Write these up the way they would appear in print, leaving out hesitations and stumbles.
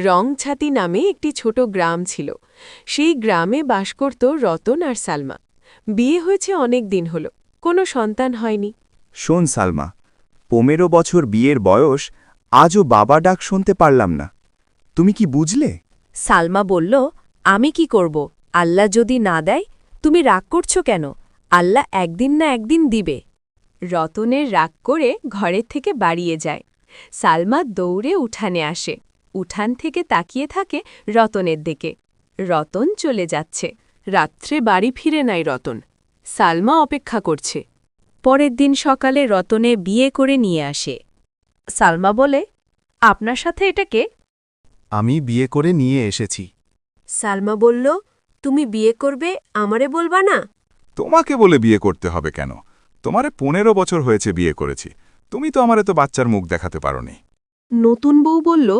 রংছাতি নামে একটি ছোট গ্রাম ছিল। সেই গ্রামে বাস করত রতন আর সালমা। বিয়ে হয়েছে অনেক দিন হল, কোনো সন্তান হয়নি। শোন সালমা, 15 বছর বিয়ের বয়স, আজও বাবা ডাক শুনতে পারলাম না। তুমি কি বুঝলে? সালমা বলল, আমি কি করব? আল্লাহ যদি না দেয়? তুমি রাগ করছো কেন? আল্লাহ একদিন না একদিন দিবে। রতনের রাগ করে ঘরের থেকে বাড়িয়ে যায়। সালমা দৌড়ে উঠানে আসে। উঠান থেকে তাকিয়ে থাকে রতনের দিকে। রতন চলে যাচ্ছে। রাত্রে বাড়ি ফিরে নাই রতন। সালমা অপেক্ষা করছে। পরের দিন সকালে রতনে বিয়ে করে নিয়ে আসে। সালমা বলে, আপনার সাথে এটা কে? আমি বিয়ে করে নিয়ে এসেছি। সালমা বলল, তুমি বিয়ে করবে, আমারে বলবা না? তোমাকে বলে বিয়ে করতে হবে কেন? তোমারে 15 বছর হয়েছে বিয়ে করেছি, তুমি তো আমারে তো বাচ্চার মুখ দেখাতে পারোনি। নতুন বউ বলল,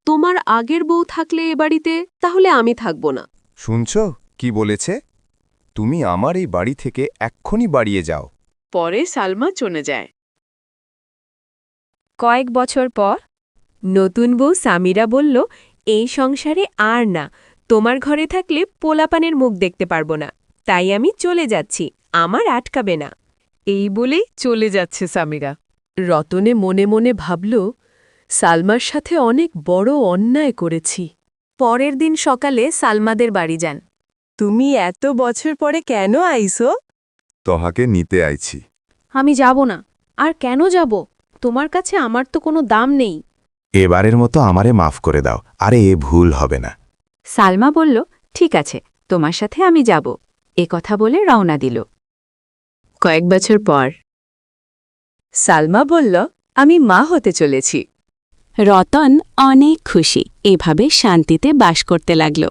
তোমার আগের বউ থাকলে এ বাড়িতে, তাহলে আমি থাকব না। শুনছ কি বলেছে? তুমি আমার এই বাড়ি থেকে এক্ষুনি বাড়িয়ে যাও। পরে সালমা চলে যায়। কয়েক বছর পর নতুন বউ সামিরা বলল, এই সংসারে আর না, তোমার ঘরে থাকলে পোলাপানের মুখ দেখতে পারবো না, তাই আমি চলে যাচ্ছি, আমার আটকাবে না। এই বলেই চলে যাচ্ছে সামিরা। রতনে মনে মনে ভাবল, সালমার সাথে অনেক বড় অন্যায় করেছি। পরের দিন সকালে সালমাদের বাড়ি যান। তুমি এত বছর পরে কেন আইসো? তহাকে নিতে আইছি। আমি যাব না। আর কেন যাব? তোমার কাছে আমার তো কোনো দাম নেই। এবারের মতো আমারে মাফ করে দাও, আরে এ ভুল হবে না। সালমা বলল, ঠিক আছে, তোমার সাথে আমি যাব। এ কথা বলে রওনা দিল। কয়েক বছর পর সালমা বলল, আমি মা হতে চলেছি। রতন অনেক খুশি, এভাবে শান্তিতে বাস করতে লাগল।